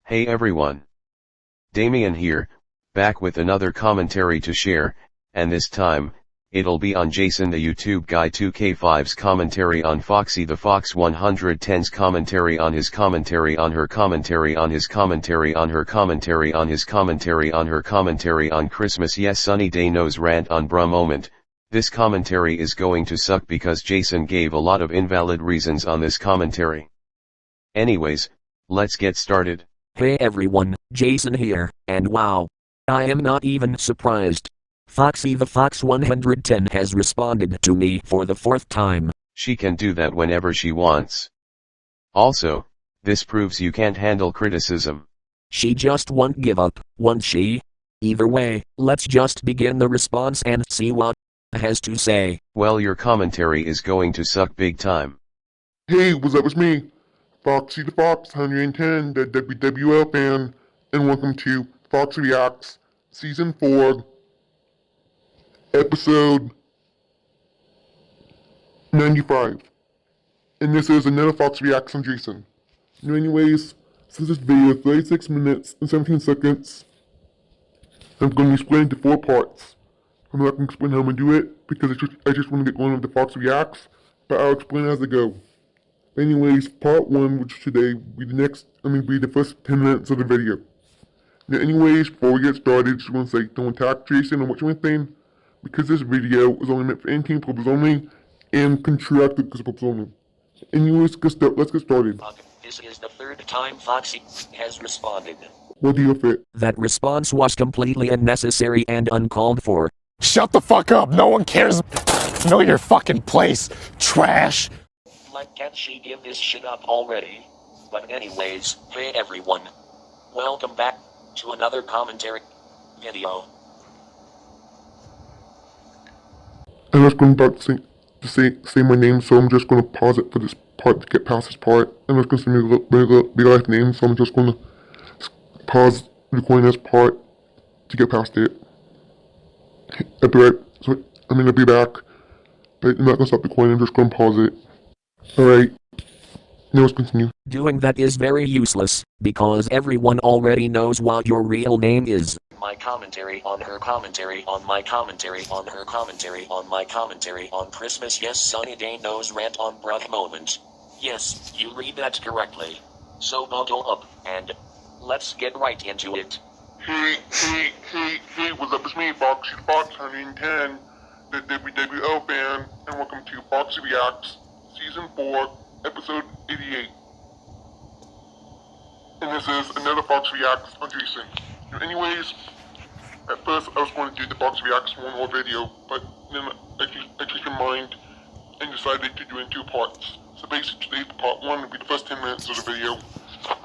Hey everyone. Damien here, back with another commentary to share, and this time, it'll be on Jason the YouTube guy 2K5's commentary on Foxy the Fox 110's commentary on his commentary on her commentary on his commentary on her commentary on his commentary on her commentary on Christmas yes sunny day nose rant on bruh moment. This commentary is going to suck because Jason gave a lot of invalid reasons on this commentary. Anyways, let's get started. Hey everyone, Jason here, and wow. I am not even surprised. Foxy the Fox 110 has responded to me for the fourth time. She can do that whenever she wants. Also, this proves you can't handle criticism. She just won't give up, won't she? Either way, let's just begin the response and see what has to say. Well, your commentary is going to suck big time. Hey, what's up, it's me, Foxy the Fox 110, the WWL fan, and welcome to Foxy Reacts, Season 4, Episode 95. And this is another Foxy Reacts on Jason. Anyways, since this video is 36 minutes and 17 seconds, I'm going to split into 4 parts. I'm not going to explain how I'm going to do it, because I just want to get going with the Foxy Reacts, but I'll explain as I go. Anyways, part 1, which today will be the first 10 minutes of the video. Now anyways, before we get started, just want to say, don't attack Jason or what you're saying, because this video is only meant for in-game purposes only, and contracted purposes only. Anyways, let's get started. This is the third time Foxy has responded. What do you fit? That response was completely unnecessary and uncalled for. Shut the fuck up, no one cares. Know your fucking place, trash. Like, can't she give this shit up already? But anyways, hey everyone. Welcome back to another commentary video. I'm just going back to say my name, so I'm just going to pause it for this part to get past this part. I'm just going to say my real life name, so I'm just going to pause recording this part to get past it. I'll be back, but I'm not going to stop recording, I'm just going to pause it. Alright, now let's continue. Doing that is very useless, because everyone already knows what your real name is. My commentary on her commentary on my commentary on her commentary on my commentary on Christmas yes sunny day nose rant on bruh moment. Yes, you read that correctly. So buckle up, and let's get right into it. Hey, what's up, it's me, Foxy the Fox 110, the WWL fan, and welcome to Foxy Reacts, Season 4, Episode 88. And this is another Fox Reacts on Jason. Anyways, at first I was going to do the Fox Reacts one more video, but then I changed my mind and decided to do it in 2 parts. So basically, part 1 will be the first 10 minutes of the video,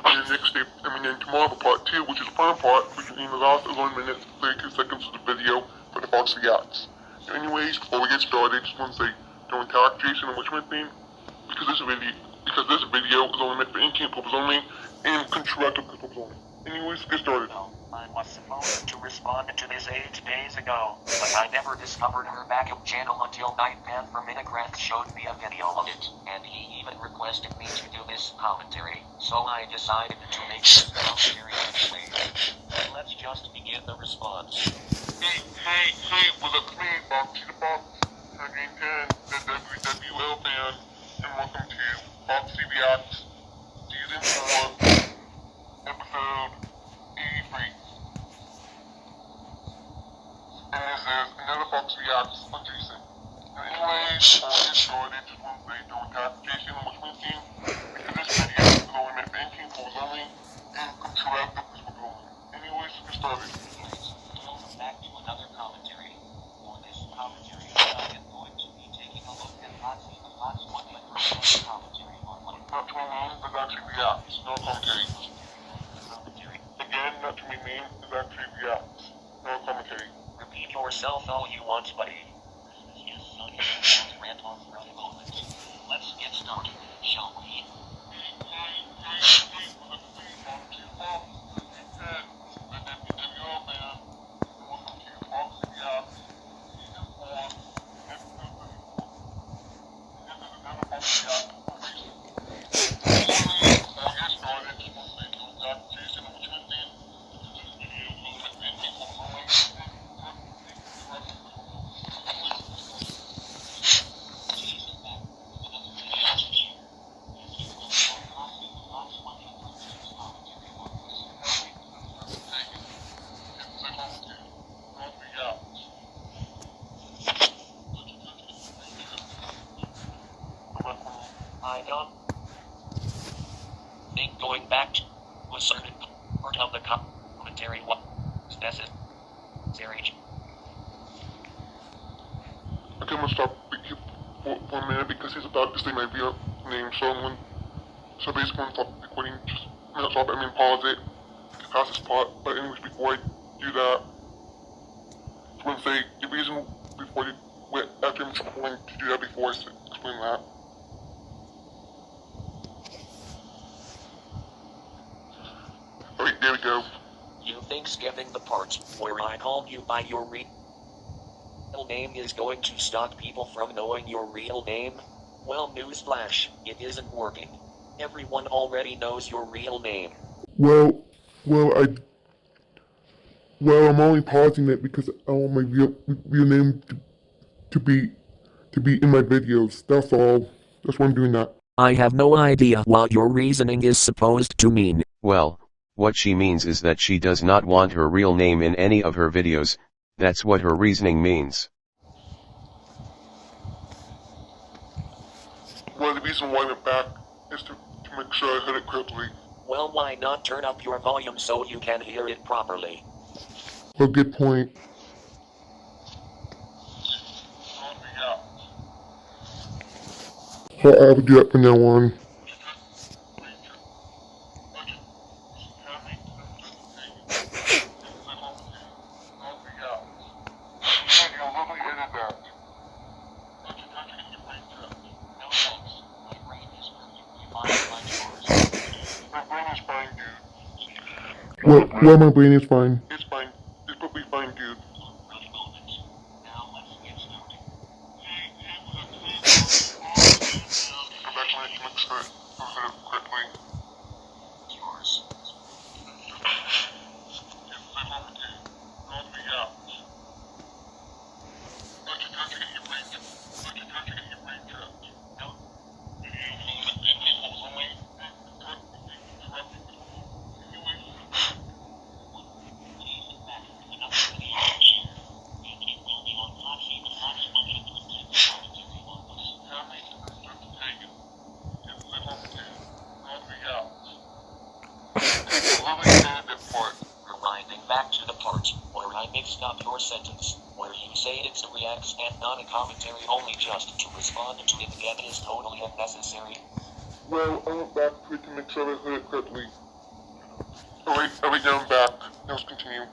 and then tomorrow for part 2, which is the final part, which will be the last 11 minutes and 32 seconds of the video for the Fox Reacts. Anyways, before we get started, I just want to say, don't attack Jason or Richmond thing, because this video is only meant for in-game purposes only, and contracted purposes only. Anyways, get started. I was supposed to respond to this 8 days ago, but I never discovered her backup channel until Nightman from Minecraft showed me a video of it, and he even requested me to do this commentary, so I decided to make this commentary anyway. Let's just begin the response. Hey, what's up, me, Foxy the Fox 110, the WWL fan, and welcome to Foxy Reacts, Season 4, Episode 83. And this is another Fox Reacts on Jason. Anyways, before we get started, just want to say don't attack Jason or Richmond team, because this video is only meant for in-game purposes only, and contracted purposes only. Anyways, get started. Welcome back to another commentary. For this commentary, I am going to be taking a look at Foxy the Fox 110 commentary on what Not too many names, it's actually Reacts, no commentary. commentary. Again, not too many names, it's actually Reacts, no commentary. Repeat yourself all you want, buddy. Yes, sunny day rant on bruh moment. Let's get started, shall we? part of the commentary was necessary. Okay, I'm gonna stop for a minute because he's about to say my real name, so basically I'm gonna stop recording, just not stop, I mean pause it, to pass this part, but anyways, before I do that, I just wanna say, the reason before you, after I'm going to do that before I explain that. Alright, there we go. You think skipping the part where I called you by your real name is going to stop people from knowing your real name? Well, newsflash, it isn't working. Everyone already knows your real name. Well, I'm only pausing it because I want my real name to be in my videos. That's all. That's why I'm doing that. I have no idea what your reasoning is supposed to mean. Well, what she means is that she does not want her real name in any of her videos. That's what her reasoning means. Well, the reason why I went back is to make sure I heard it correctly. Well, why not turn up your volume so you can hear it properly? Well, good point. So I will do that from now on. Well, my brain is fine. It's fine. It's probably fine, dude. I'm back when I make sure I heard it correctly. Yours. Rewinding back to the part where I mixed up your sentence, where you say it's a react and not a commentary only just to respond to it again is totally unnecessary. Well, I went back to it to make sure I heard it correctly. Alright, now I'm back. Now let's continue.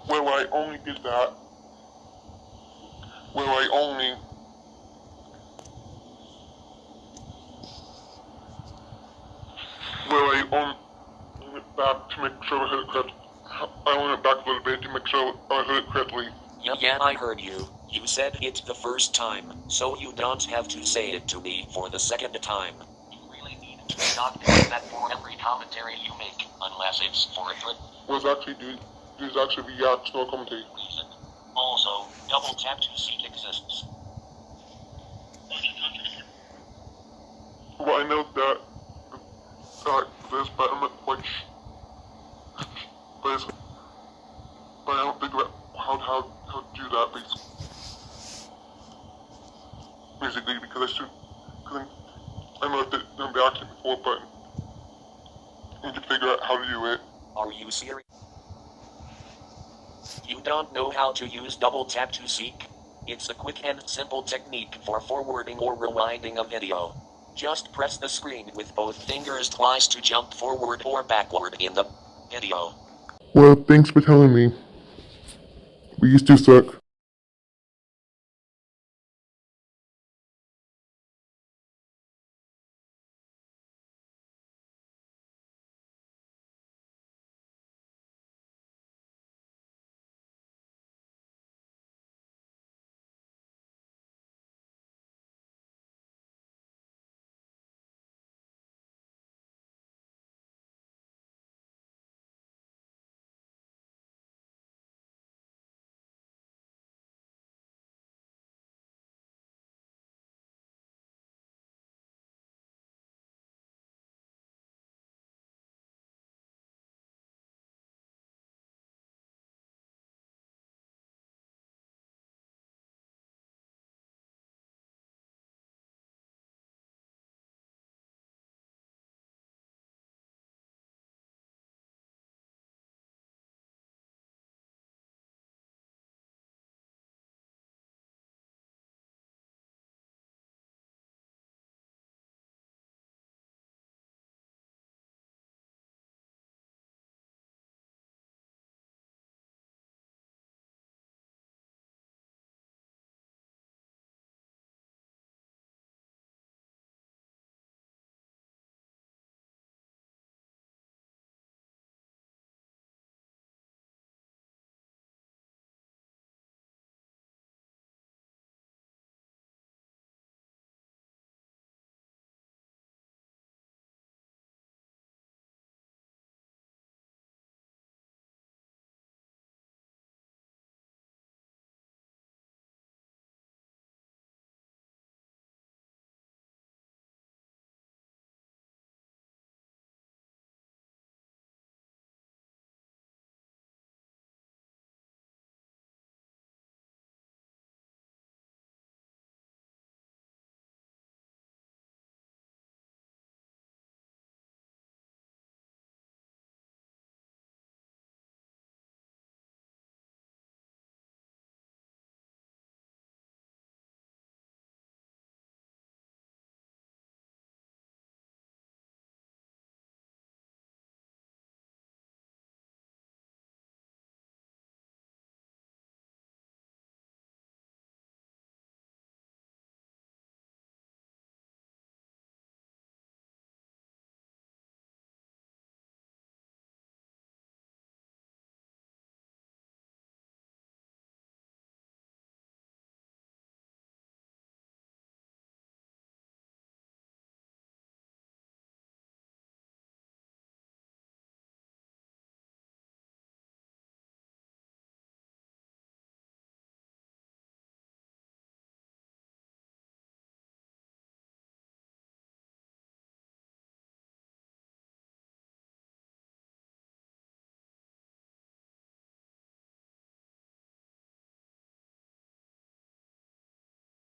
Well, I only did that. Well, I only went back to make sure I heard it correctly. I only went back a little bit to make sure I heard it correctly. Yeah, I heard you. You said it the first time, so you don't have to say it to me for the second time. You really need to stop doing that for every commentary you make, unless it's for a good Well, there's actually reactional commentary. reason. Also, double tap to seek exists. Well, I know that this, but I'm not quite but I don't figure out how to do that basically because I know that I've been acting before, but I need to figure out how to do it. Are you serious? You don't know how to use double tap to seek? It's a quick and simple technique for forwarding or rewinding a video. Just press the screen with both fingers twice to jump forward or backward in the video. Well, thanks for telling me. We used to suck.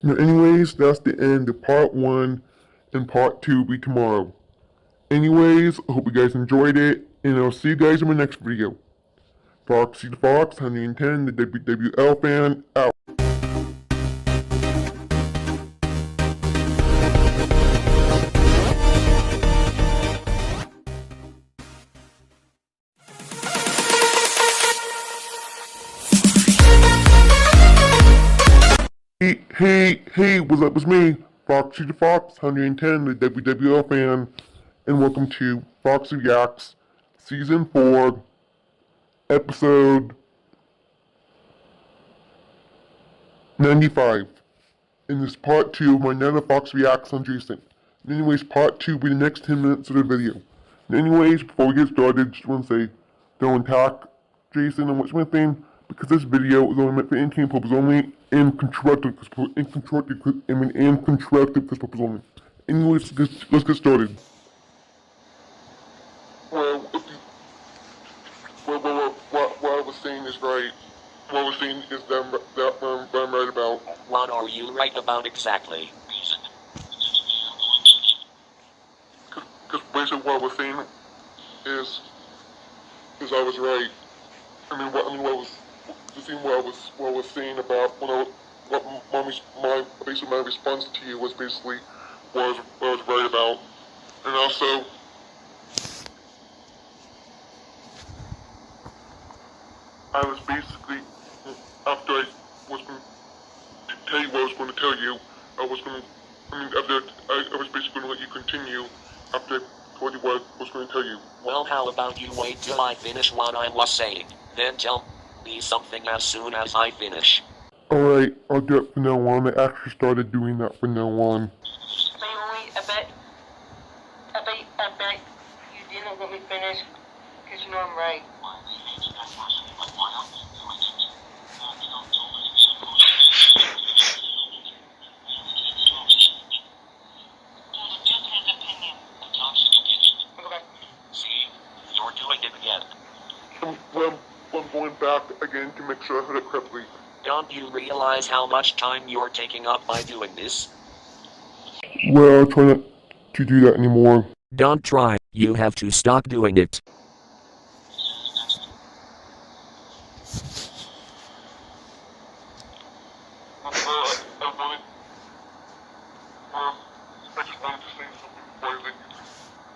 Anyways, that's the end of part 1, and part 2 will be tomorrow. Anyways, I hope you guys enjoyed it, and I'll see you guys in my next video. Foxy the Fox, 110, the WWL fan, out. Hey, what's up? It's me, Foxy the Fox, 110, the WWL fan, and welcome to Foxy Reacts, Season 4, Episode 95. And this part 2 of my Nana Fox Reacts on Jason. Anyways, part 2 will be the next 10 minutes of the video. Anyways, before we get started, just want to say, don't attack Jason and what's my thing, because this video is only meant for entertainment purposes only, and constructive purposes only. Anyways, let's get started. Well, what I was saying is right. What I was saying is that I'm right about. What are you right about exactly? Because basically what I was saying is I was right. What I was saying about my response to you was basically what I was right about, and also I was basically after I was going to tell you what I was going to tell you, I was basically going to let you continue after I told you what I was going to tell you. Well, how about you wait till I finish what I was saying, then tell me something as soon as I finish. Alright, I'll do it from now on. I actually started doing that from now on. I bet you didn't let me finish, because you know I'm right. You're doing it again. I'm going back again to make sure I heard it correctly. Don't you realize how much time you're taking up by doing this? Well, I'll try not to do that anymore. Don't try, you have to stop doing it. I just wanted to say something before I let you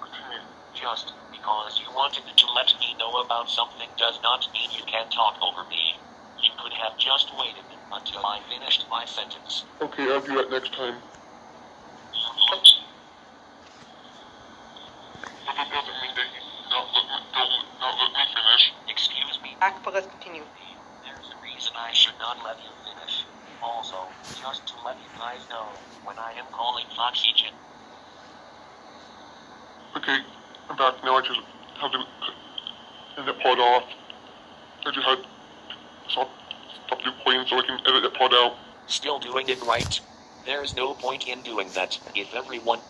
continue. Just because you wanted to let me know about something does not mean you can talk over me. You could have just waited until I finished my sentence. Okay, I'll do that next time. But that doesn't mean that you not let me finish. Excuse me. Back, but let's continue. There's a reason I should not let you finish. Also, just to let you guys know, when I am calling oxygen. Okay, I'm back now. I just have to end that part off. I just had to stop the recording so I can edit that part out. Still doing it right. There's no point in doing that if everyone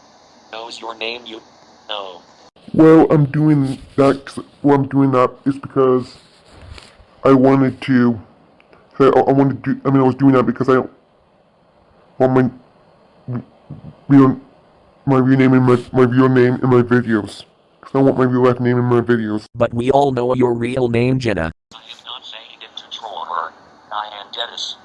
knows your name, you know. Well, I'm doing that is because I wanted to. I was doing that because I don't want my real name in my videos. Because I want my real life name in my videos. But we all know your real name, Jenna. I am not saying it to troll her. I am Dennis.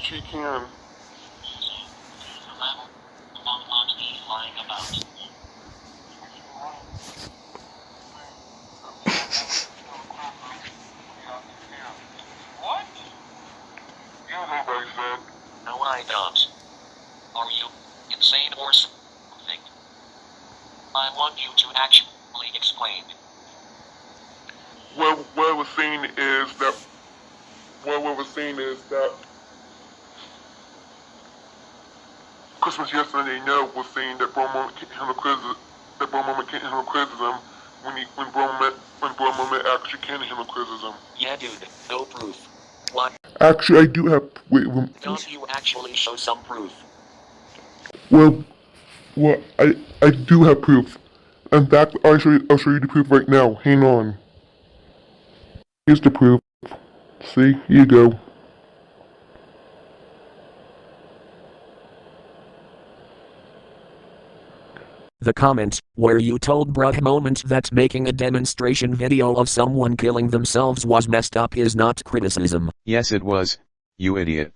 she can. Lying about. What? You know what I said. No, I don't. Are you insane or something? I want you to actually explain. What I was saying is that Christmas yesterday no was saying that Bro Moment can't handle criticism when Bro Moment actually can handle criticism. Yeah, dude, no proof. What? Actually, I do have. Wait. Don't you actually show some proof? Well, I do have proof. In fact, I'll show you the proof right now. Hang on. Here's the proof. See, here you go. The comment, where you told Bruh Moment that making a demonstration video of someone killing themselves was messed up is not criticism. Yes it was, you idiot.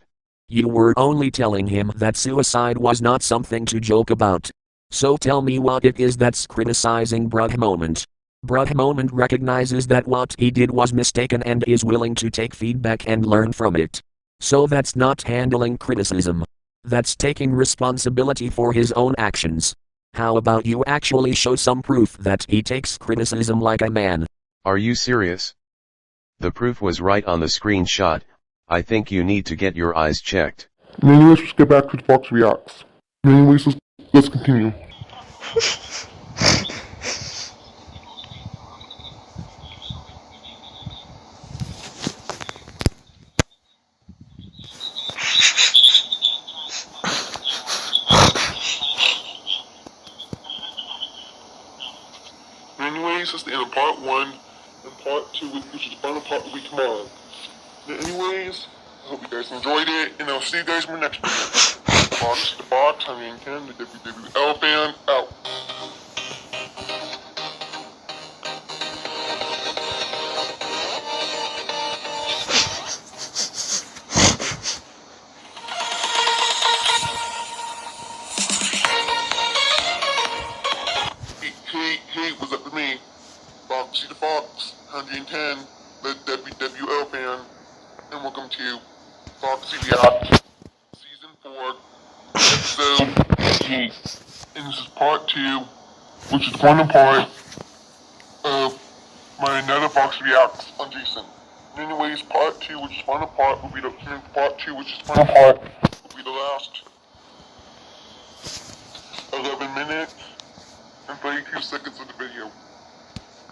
You were only telling him that suicide was not something to joke about. So tell me what it is that's criticizing Bruh Moment. Bruh Moment recognizes that what he did was mistaken and is willing to take feedback and learn from it. So that's not handling criticism. That's taking responsibility for his own actions. How about you actually show some proof that he takes criticism like a man? Are you serious? The proof was right on the screenshot. I think you need to get your eyes checked. Anyways, let's get back to the Fox Reacts. Anyways, let's continue. Anyways, that's the end of part 1, and part 2, which is the final part, will be tomorrow. Anyways, I hope you guys enjoyed it, and I'll see you guys in my next video. Fox the Fox, Damien, the WWL fan, out. Hey, what's up with me? Foxy the Fox, 110, the WWL fan, and welcome to Foxy Reacts, Season 4, Episode 8. And this is part 2, which is the final part of my another Foxy Reacts on Jason. Anyways, part 2, which is the final part, will be the part 2, which is the final part, will be the last 11 minutes and 32 seconds of the video.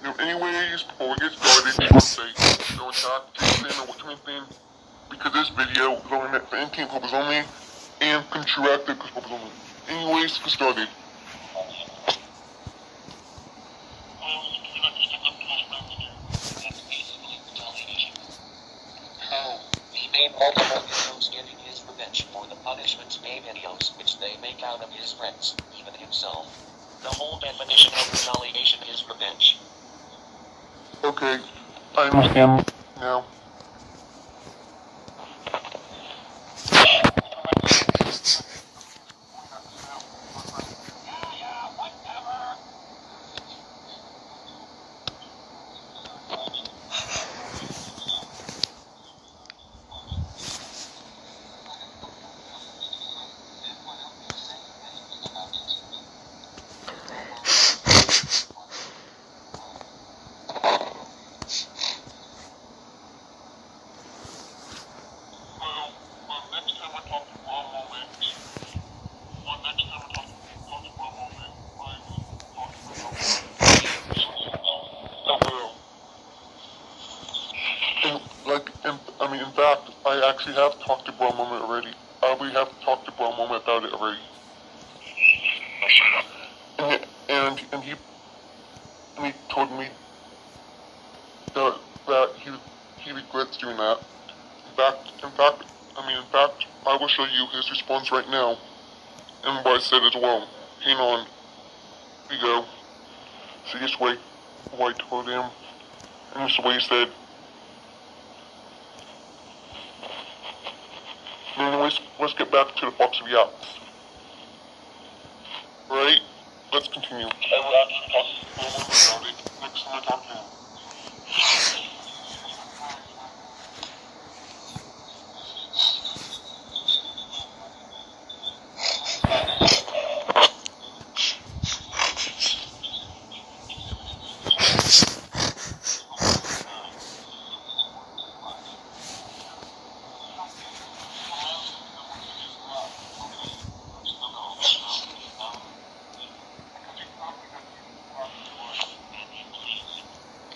Now, anyways, before we get started, I want to say, don't attack Jason or what anything, because this video is only meant for entertainment purposes only, and interactive purposes only. Anyways, let's get started. How? He made multiple videos getting his revenge for the punishment day videos which they make out of his friends, even himself. The whole definition of retaliation is revenge. Okay, I understand now. In fact, I actually have talked to Bro Moment already. We have talked to Bro Moment about it already. And he told me that he regrets doing that. In fact, I will show you his response right now, and what I said as well. Hang on. Here you go. See this way, what I told him, and this is what he said. Anyway, let's get back to the Fox Reacts. Right? Let's continue. I will actually talk a little more about it next time I talk to him.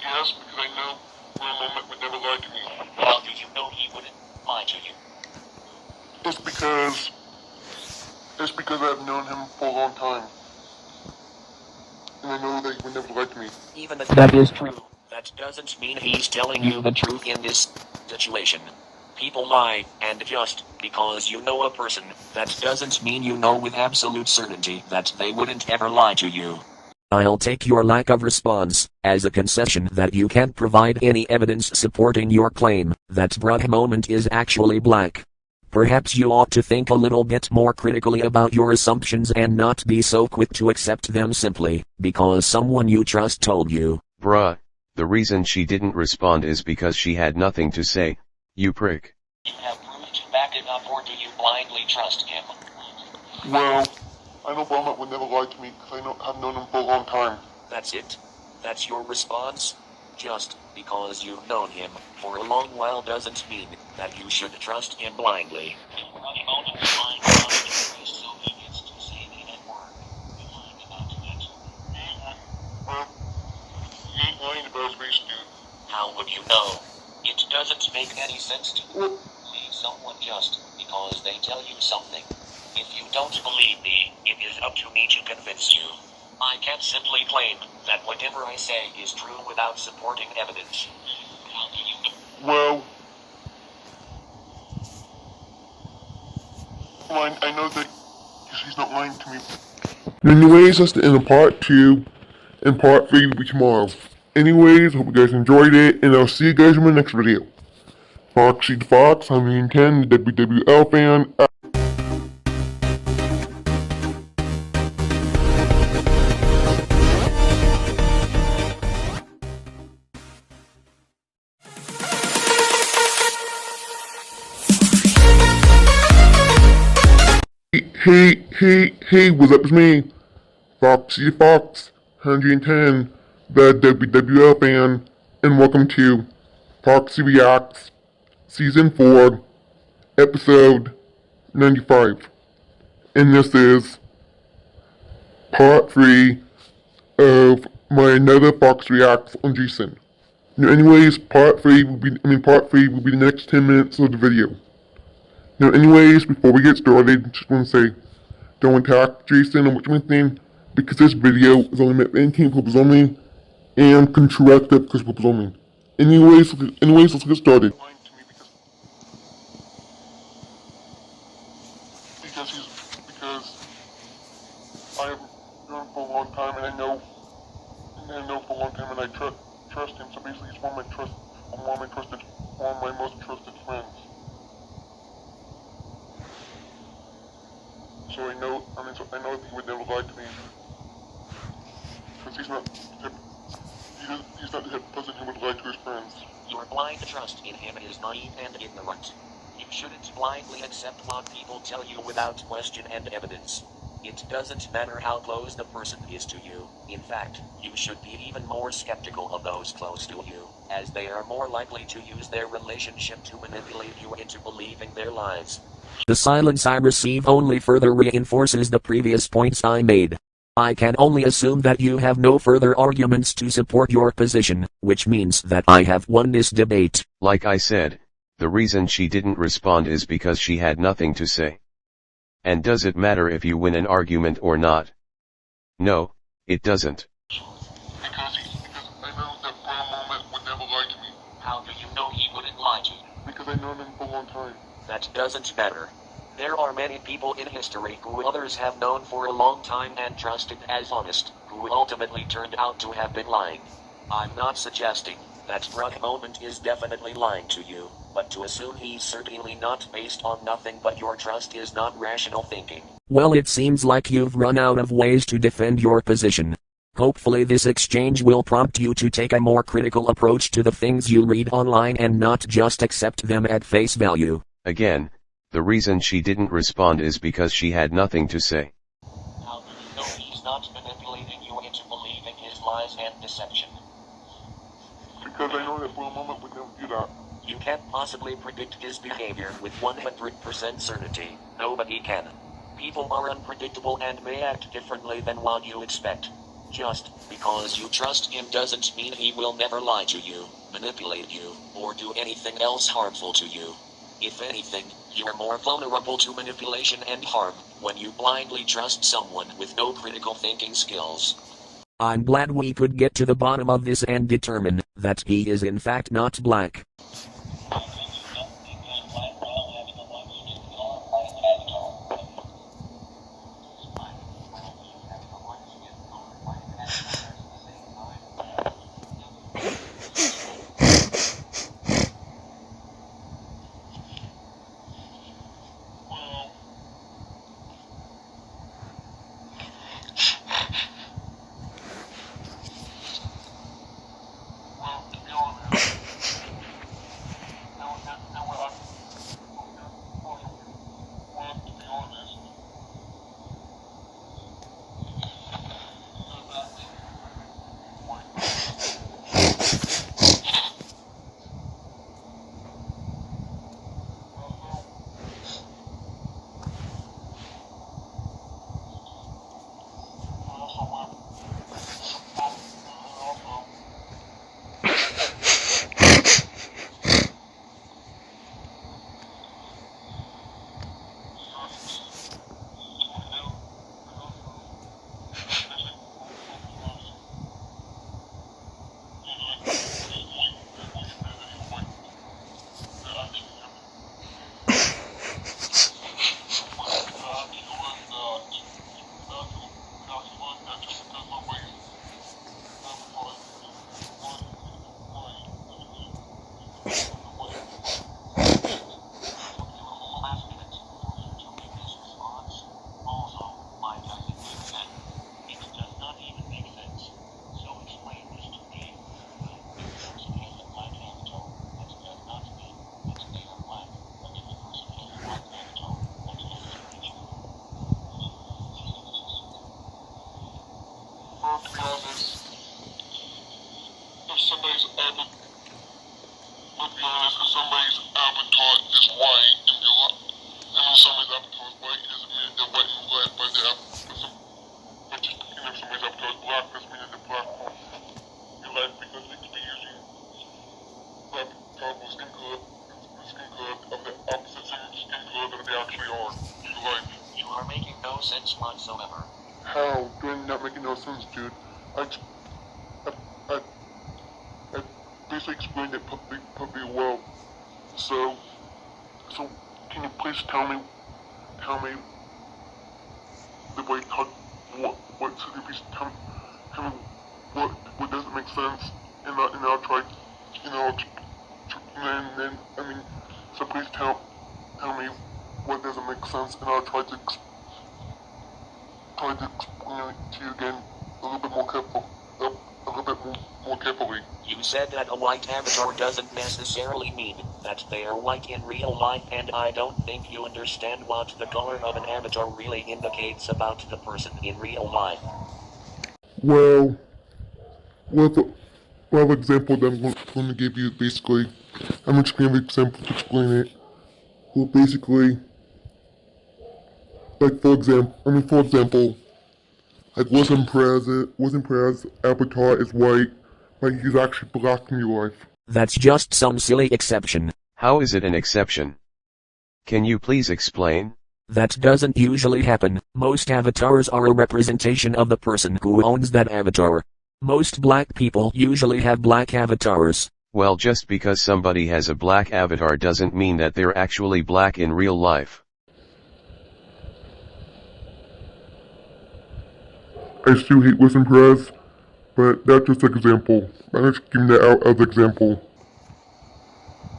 Yes, because I know for a moment would never lie to me. How do you know he wouldn't lie to you? It's because I've known him for a long time. And I know that he would never lie to me. Even if that is true, that doesn't mean he's telling you the truth in this situation. People lie, and just because you know a person, that doesn't mean you know with absolute certainty that they wouldn't ever lie to you. I'll take your lack of response as a concession that you can't provide any evidence supporting your claim that Bruh moment is actually black. Perhaps you ought to think a little bit more critically about your assumptions and not be so quick to accept them simply because someone you trust told you. Bruh, the reason she didn't respond is because she had nothing to say, you prick. You have proof to back it up, or do you blindly trust him? Well, I know Belmont would never lie to me because I've known him for a long time. That's it? That's your response? Just because you've known him for a long while doesn't mean that you should trust him blindly. Well, he ain't lying about his race, dude. How would you know? It doesn't make any sense to believe someone just because they tell you something. If you don't believe me, it is up to me to convince you. I can't simply claim that whatever I say is true without supporting evidence. How do you know? Well, I know that he's not lying to me. Anyways, that's the end of part 2, and part 3 will be tomorrow. Anyways, hope you guys enjoyed it, and I'll see you guys in my next video. Foxy the Fox, 110, the WWL fan. Hey, what's up, it's me, Foxy the Fox, 110, the WWL fan, and welcome to Foxy Reacts, Season 4, Episode 95. And this is Part 3 of my another Fox Reacts on Jason. Now anyways, part 3 will be the next 10 minutes of the video. Now anyways, before we get started, just want to say, don't attack Jason or anything, because this video is only meant for entertainment purposes only, and constructive purposes only. Anyways, let's get started. Because I've known for a long time, and I know for a long time, and I trust him. So basically, he's one of my most trusted friends. So I know that he would never lie to me, because he's not the type of person who would lie to his friends. Your blind trust in him is naive and ignorant. You shouldn't blindly accept what people tell you without question and evidence. It doesn't matter how close the person is to you. In fact, you should be even more skeptical of those close to you, as they are more likely to use their relationship to manipulate you into believing their lies. The silence I receive only further reinforces the previous points I made. I can only assume that you have no further arguments to support your position, which means that I have won this debate. Like I said, the reason she didn't respond is because she had nothing to say. And does it matter if you win an argument or not? No, it doesn't. Because I know that for a moment would never lie to me. How do you know he wouldn't lie to you? Because I've known him for a long time. That doesn't matter. There are many people in history who others have known for a long time and trusted as honest, who ultimately turned out to have been lying. I'm not suggesting That drug moment is definitely lying to you, but to assume he's certainly not based on nothing but your trust is not rational thinking. Well, it seems like you've run out of ways to defend your position. Hopefully this exchange will prompt you to take a more critical approach to the things you read online and not just accept them at face value. Again, the reason she didn't respond is because she had nothing to say. How do you know he's not manipulating you into believing his lies and deception? Because I know that for a moment we never do that. You can't possibly predict his behavior with 100% certainty. Nobody can. People are unpredictable and may act differently than what you expect. Just because you trust him doesn't mean he will never lie to you, manipulate you, or do anything else harmful to you. If anything, you're more vulnerable to manipulation and harm when you blindly trust someone with no critical thinking skills. I'm glad we could get to the bottom of this and determine that he is in fact not black. You are making no sense whatsoever. How? Doing not making no sense, dude. I basically explained it pretty well. So can you please tell me the way what should you please tell me what doesn't make sense, and I'll try, and then so please tell me what doesn't make sense, and I'll try to explain it to you again a little bit more carefully. You said that a white avatar doesn't necessarily mean that they are white in real life, and I don't think you understand what the color of an avatar really indicates about the person in real life. Well, example that I'm going to give you basically, I'm just going to give an example to explain it. Well, basically, like for example, like wasn't Perez avatar is white, but he's actually black in real life. That's just some silly exception. How is it an exception? Can you please explain? That doesn't usually happen. Most avatars are a representation of the person who owns that avatar. Most black people usually have black avatars. Well, just because somebody has a black avatar doesn't mean that they're actually black in real life. I still hate Wilson Perez. But that's just an example. I'm just giving that out as an example.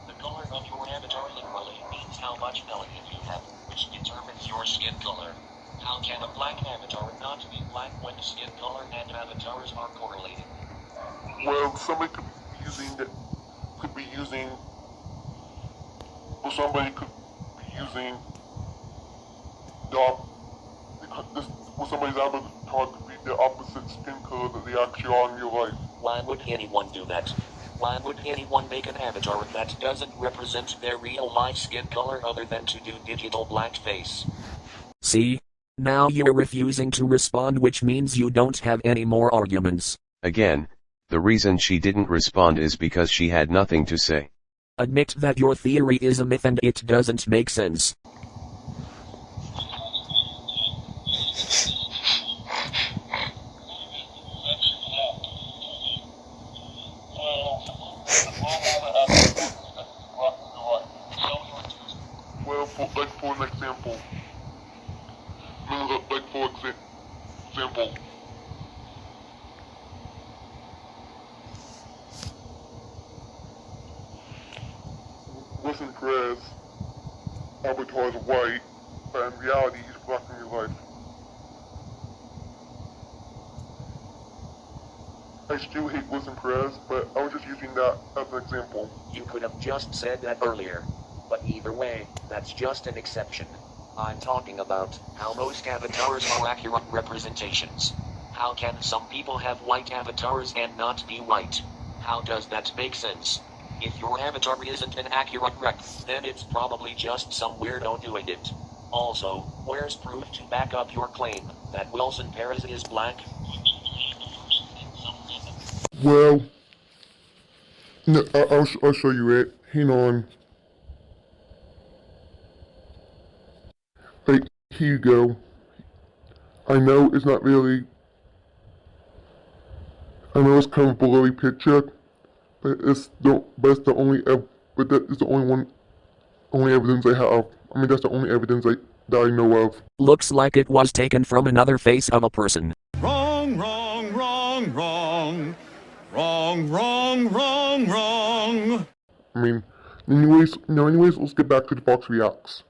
The color of your avatar literally means how much melanin you have, which determines your skin color. How can a black avatar not be black when skin color and avatars are correlated? Well, somebody could be using, or somebody could be using or somebody's avatar could be the opposite skin color that they actually are in real life. Why would anyone do that? Why would anyone make an avatar that doesn't represent their real life skin color other than to do digital blackface? See? Now you're refusing to respond, which means you don't have any more arguments. Again, the reason she didn't respond is because she had nothing to say. Admit that your theory is a myth and it doesn't make sense. Well, for an example. Wilson Perez avatar is white, but in reality he's black in real life. I still hate Wilson Perez, but I was just using that as an example. You could have just said that earlier. But either way, that's just an exception. I'm talking about how most avatars are accurate representations. How can some people have white avatars and not be white? How does that make sense? If your avatar isn't an accurate rec, then it's probably just some weirdo doing it. Also, where's proof to back up your claim that Wilson Perez is black? Well, no, I'll show you it. Hang on. Right, here you go. I know it's not really. I know it's kind of a blurry picture, but it's the only evidence I have. I mean, that's the only evidence that I know of. Looks like it was taken from another face of a person. Wrong, wrong, wrong, wrong. Wrong, wrong, wrong, wrong. I mean, anyways, let's get back to the Fox Reacts.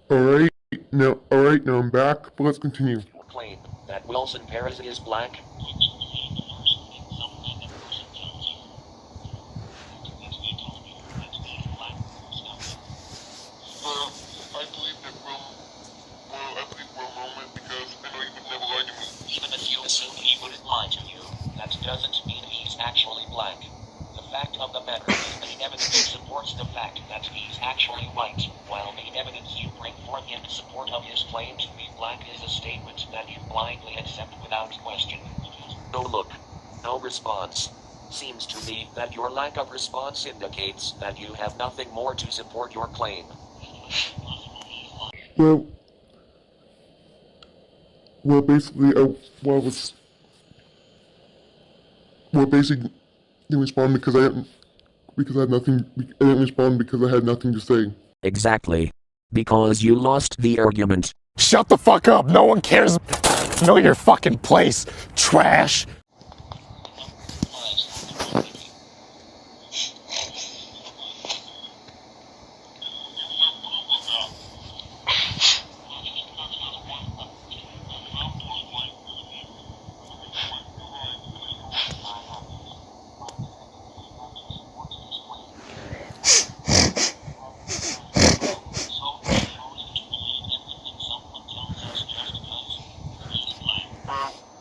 Alright, now I'm back, but let's continue. Claim that Wilson Perez is black. I believe for a moment because I know he would never lie to me. Even if you assume he wouldn't lie to you, that doesn't mean he's actually black. The fact of the matter is the evidence supports the fact that he's actually white, while the evidence you bring forth in support of his claim to be black is a statement that you blindly accept without question. No look. No response. Seems to me that your lack of response indicates that you have nothing more to support your claim. Well, basically, basically, didn't respond because I had nothing. I didn't respond because I had nothing to say. Exactly. Because you lost the argument. Shut the fuck up. No one cares. Know your fucking place, trash.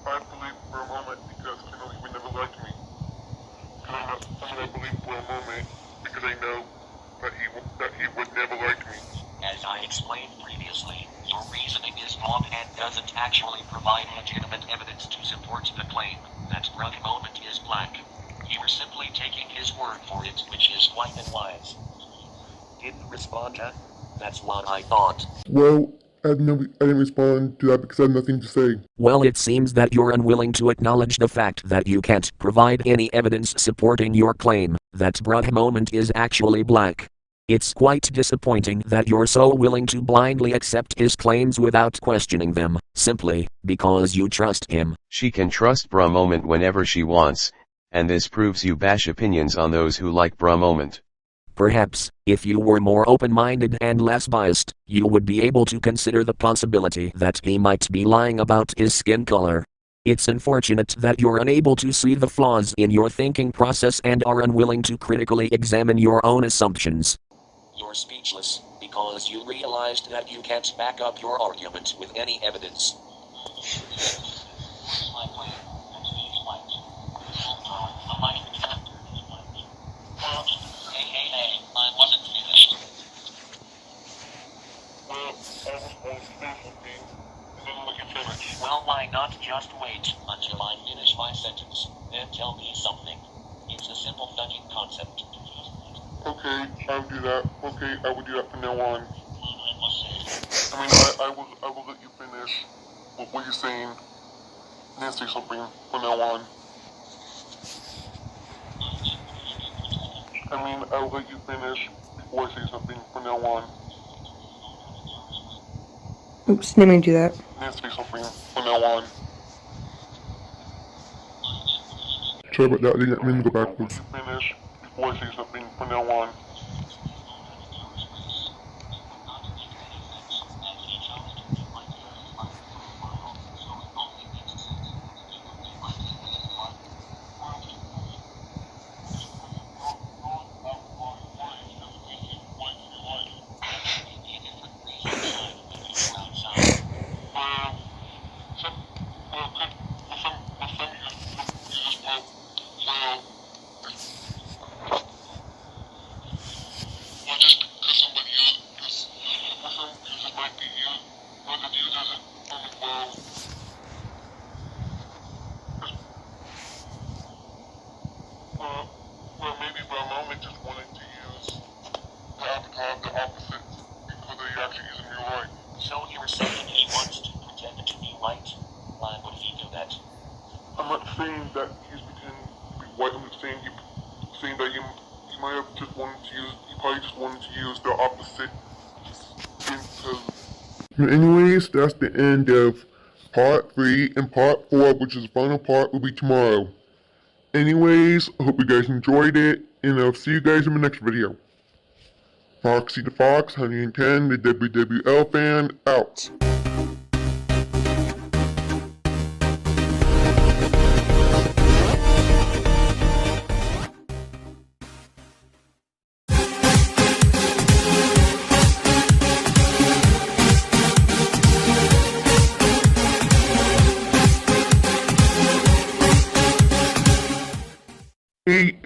I believe for a moment because I know he would never lie to me. I believe for a moment because I know that he would never lie to me. As I explained previously, your reasoning is wrong and doesn't actually provide legitimate evidence to support the claim that Brooke Moment is black. You are simply taking his word for it, which is quite unwise. Didn't respond, huh? That's what I thought. Well, I didn't respond to that because I had nothing to say. Well, it seems that you're unwilling to acknowledge the fact that you can't provide any evidence supporting your claim that Brooke Moment is actually black. It's quite disappointing that you're so willing to blindly accept his claims without questioning them, simply because you trust him. She can trust Bra Moment whenever she wants, and this proves you bash opinions on those who like Bra Moment. Perhaps, if you were more open-minded and less biased, you would be able to consider the possibility that he might be lying about his skin color. It's unfortunate that you're unable to see the flaws in your thinking process and are unwilling to critically examine your own assumptions. You're speechless, because you realized that you can't back up your argument with any evidence. Hey, I wasn't finished. Well, I was going to say something, and then let you finish. Well, why not just wait until I finish my sentence, then tell me something. It's a simple fucking concept. Okay, I'll do that. Okay, I will do that from now on. I mean, I will let you finish what you're saying, and then say something from now on. I mean, I will let you finish before I say something from now on. Oops, didn't mean to do that. And then say something from now on. Sorry about that, I didn't mean to go backwards. Let you finish before I say something from now on. Well, maybe for a moment just wanted to use the avatar of the opposite because they actually use in real life. So you're saying he wants to pretend to be white? Why would he do that? I'm not saying that he's pretending to be white. I'm just saying that he might have just wanted to use. He probably just wanted to use the opposite skin color. Anyways, that's the end of part 3, and part 4, which is the final part, will be tomorrow. Anyways, I hope you guys enjoyed it, and I'll see you guys in the next video. Foxy the Fox, 110, the WWL fan, out.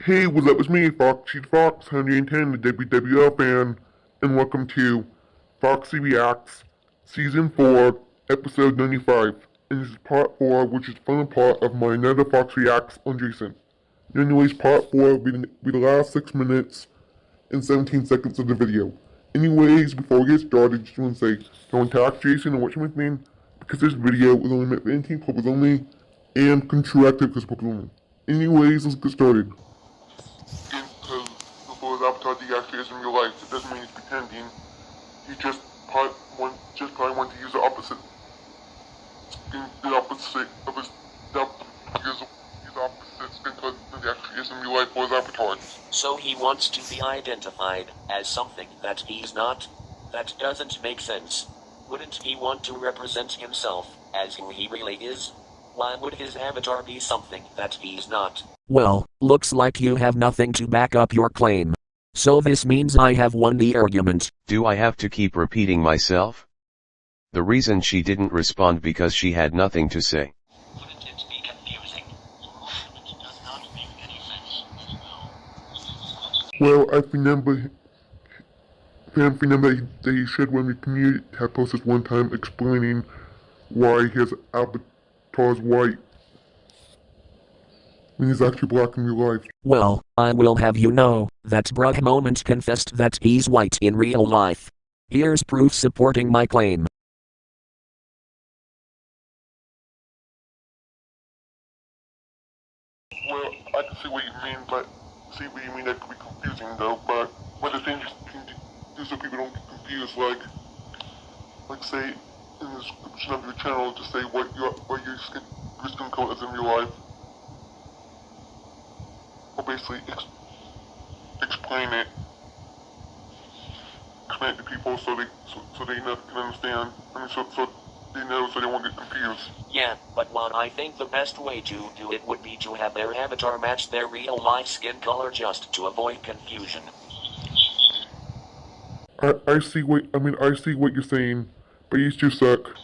Hey, what's up? It's me, Foxy the Fox, 110, the WWL fan, and welcome to Foxy Reacts, Season 4, Episode 95. And this is Part 4, which is the final part of my another Fox Reacts on Jason. Anyways, Part 4 will be the last 6 minutes and 17 seconds of the video. Anyways, before we get started, just want to say, don't tag Jason and watch my thing, because this video is only meant for 18 purpose only, and contracted because purpose only. Anyways, let's get started. Because before his avatar he actually is in real life, it doesn't mean he's pretending. He just probably want to use the opposite skin, the opposite of his, use opposite skin color than he actually is in real life for his avatar. So he wants to be identified as something that he's not? That doesn't make sense. Wouldn't he want to represent himself as who he really is? Why would his avatar be something that he's not? Well, looks like you have nothing to back up your claim. So this means I have won the argument. Do I have to keep repeating myself? The reason she didn't respond because she had nothing to say. Wouldn't it be confusing? It does not make any sense. Well, I remember that he said when the community had posted one time explaining why his avatar is white when he's actually black in real life. Well, I will have you know that Bruh Moment confessed that he's white in real life. Here's proof supporting my claim. Well, I can see what you mean, that could be confusing though, but the thing just so people don't get confused, like say in the description of your channel, just say what your skin color is in real life. Or basically explain it to people so they can understand. I mean, so they know, so they won't get confused. Yeah, but what I think the best way to do it would be to have their avatar match their real life skin color just to avoid confusion. I see what you're saying, but you still suck.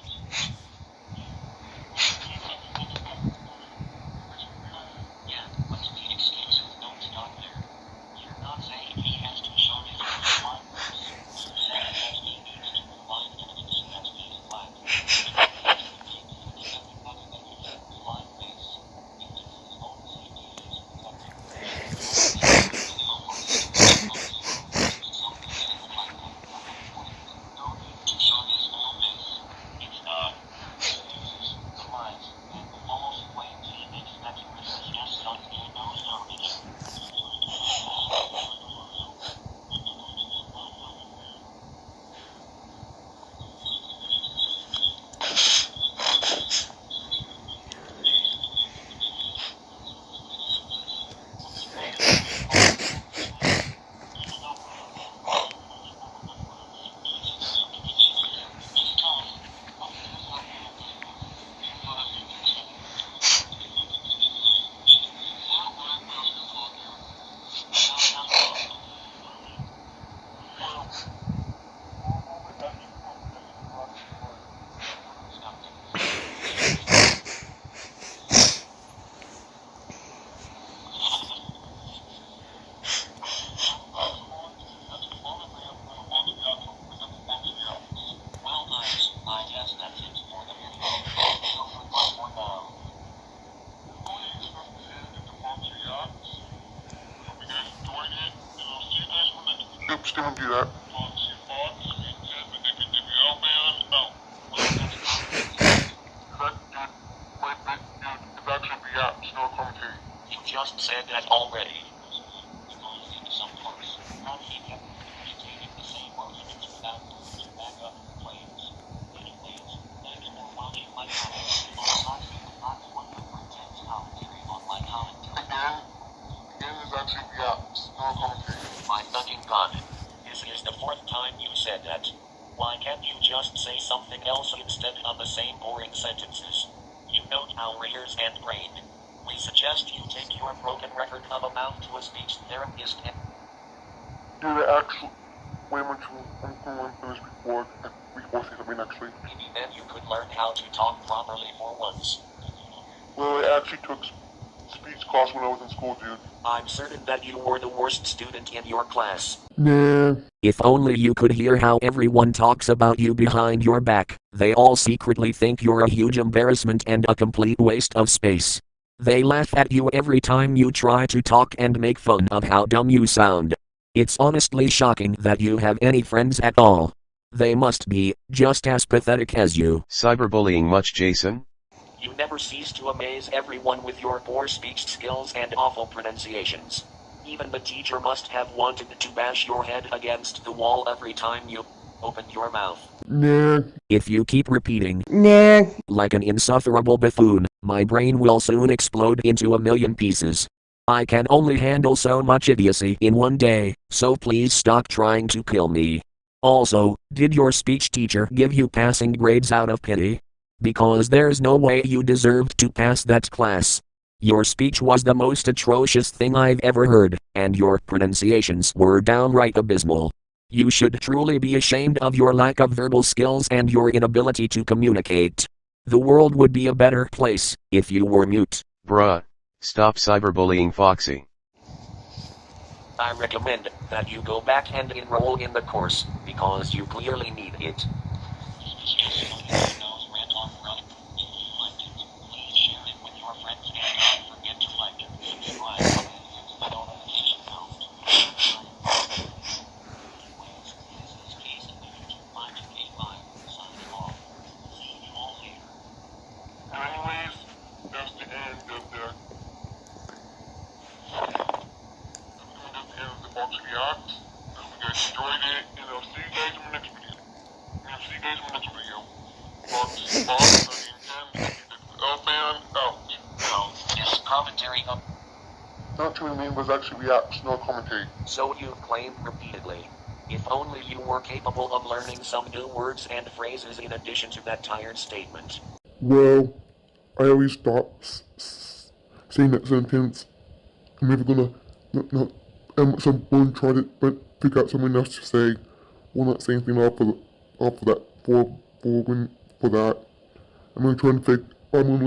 Oops, didn't do that. You just said that already. My fucking god. This is the fourth time you said that. Why can't you just say something else instead of the same boring sentences? You note our ears and brain. We suggest you take your broken record of a mouth to a speech therapist and Do the actual. Wait a minute, I'm going to finish before say something actually. maybe then you could learn how to talk properly for once. Well, I actually took speech class when I was in school, dude. I'm certain that you were the worst student in your class. Nah. If only you could hear how everyone talks about you behind your back. They all secretly think you're a huge embarrassment and a complete waste of space. They laugh at you every time you try to talk and make fun of how dumb you sound. It's honestly shocking that you have any friends at all. They must be just as pathetic as you. Cyberbullying much, Jason? You never cease to amaze everyone with your poor speech skills and awful pronunciations. Even the teacher must have wanted to bash your head against the wall every time you opened your mouth. Nah. If you keep repeating, Nah. like an insufferable buffoon, my brain will soon explode into a million pieces. I can only handle so much idiocy in one day, so please stop trying to kill me. Also, did your speech teacher give you passing grades out of pity? Because there's no way you deserved to pass that class. Your speech was the most atrocious thing I've ever heard, and your pronunciations were downright abysmal. You should truly be ashamed of your lack of verbal skills and your inability to communicate. The world would be a better place if you were mute. Bruh. Stop cyberbullying Foxy. I recommend that you go back and enroll in the course, because you clearly need it. Anyways, that's the end of the Fox Reacts. I hope you guys enjoyed it, and I'll see see you guys in the next video. Foxy, Fox, Elfman, out. Well, is commentary up? Not too many was actually reaction or commentary. So you've claimed repeatedly. If only you were capable of learning some new words and phrases in addition to that tired statement. Well, I always stop saying that sentence. I'm never gonna someone try to figure out something else to say. We'll not say anything off of that for that. I'm gonna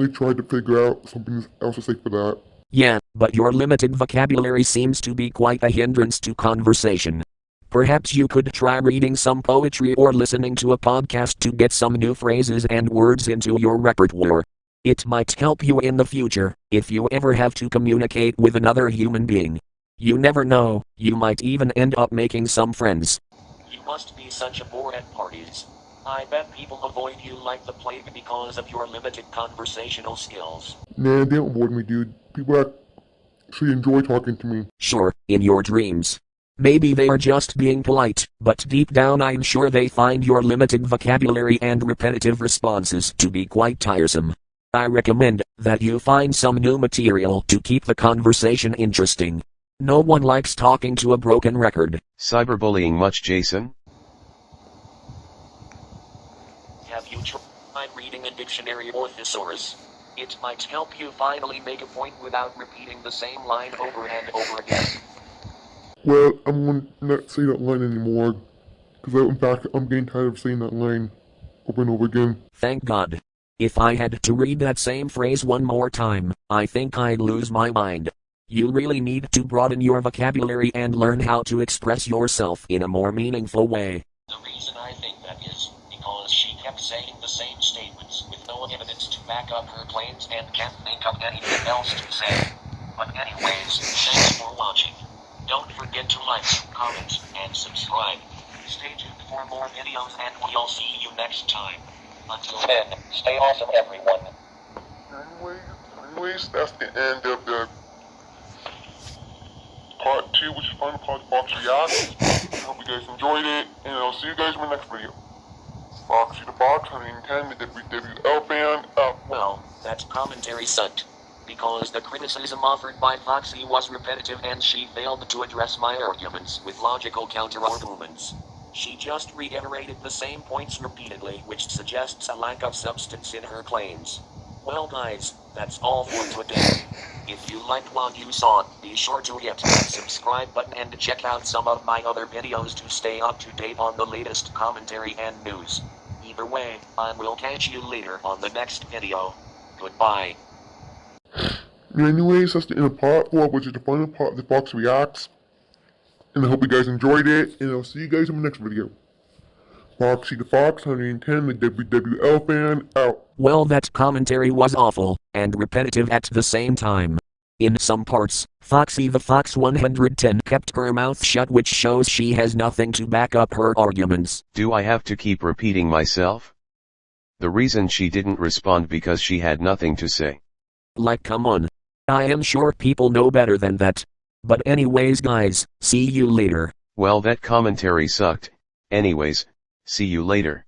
try to figure out something else to say for that. Yeah, but your limited vocabulary seems to be quite a hindrance to conversation. Perhaps you could try reading some poetry or listening to a podcast to get some new phrases and words into your repertoire. It might help you in the future, if you ever have to communicate with another human being. You never know, you might even end up making some friends. You must be such a bore at parties. I bet people avoid you like the plague because of your limited conversational skills. Nah, they don't avoid me, dude. People actually enjoy talking to me. Sure, in your dreams. Maybe they are just being polite, but deep down I'm sure they find your limited vocabulary and repetitive responses to be quite tiresome. I recommend that you find some new material to keep the conversation interesting. No one likes talking to a broken record. Cyberbullying much, Jason? Have you tried reading a dictionary or thesaurus? It might help you finally make a point without repeating the same line over and over again. Well, I'm gonna not say that line anymore, because in fact, I'm getting tired of saying that line over and over again. Thank God. If I had to read that same phrase one more time, I think I'd lose my mind. You really need to broaden your vocabulary and learn how to express yourself in a more meaningful way. The reason I think that is because she kept saying the same statements with no evidence to back up her claims and can't think of anything else to say. But anyways, thanks for watching. Don't forget to like, comment, and subscribe. Stay tuned for more videos and we'll see you next time. Until then, stay awesome everyone. Anyways, that's the end of the part 2, which is final part of Fox Reacts. I hope you guys enjoyed it, and I'll see you guys in the next video. Foxy the Fox, 110, the WWL fan, out. Well, that commentary sucked. Because the criticism offered by Foxy was repetitive and she failed to address my arguments with logical counter-arguments. She just reiterated the same points repeatedly, which suggests a lack of substance in her claims. Well guys, that's all for today. If you liked what you saw, be sure to hit that subscribe button and check out some of my other videos to stay up to date on the latest commentary and news. Either way, I will catch you later on the next video. Goodbye. Anyways, that's the end of part 4, which is the final part of the Fox Reacts. And I hope you guys enjoyed it, and I'll see you guys in the next video. Foxy the Fox, 110, the WWL fan, out. Well, that commentary was awful, and repetitive at the same time. In some parts, Foxy the Fox 110 kept her mouth shut, which shows she has nothing to back up her arguments. Do I have to keep repeating myself? The reason she didn't respond because she had nothing to say. Like, come on. I am sure people know better than that. But anyways guys, see you later. Well, that commentary sucked. Anyways, see you later.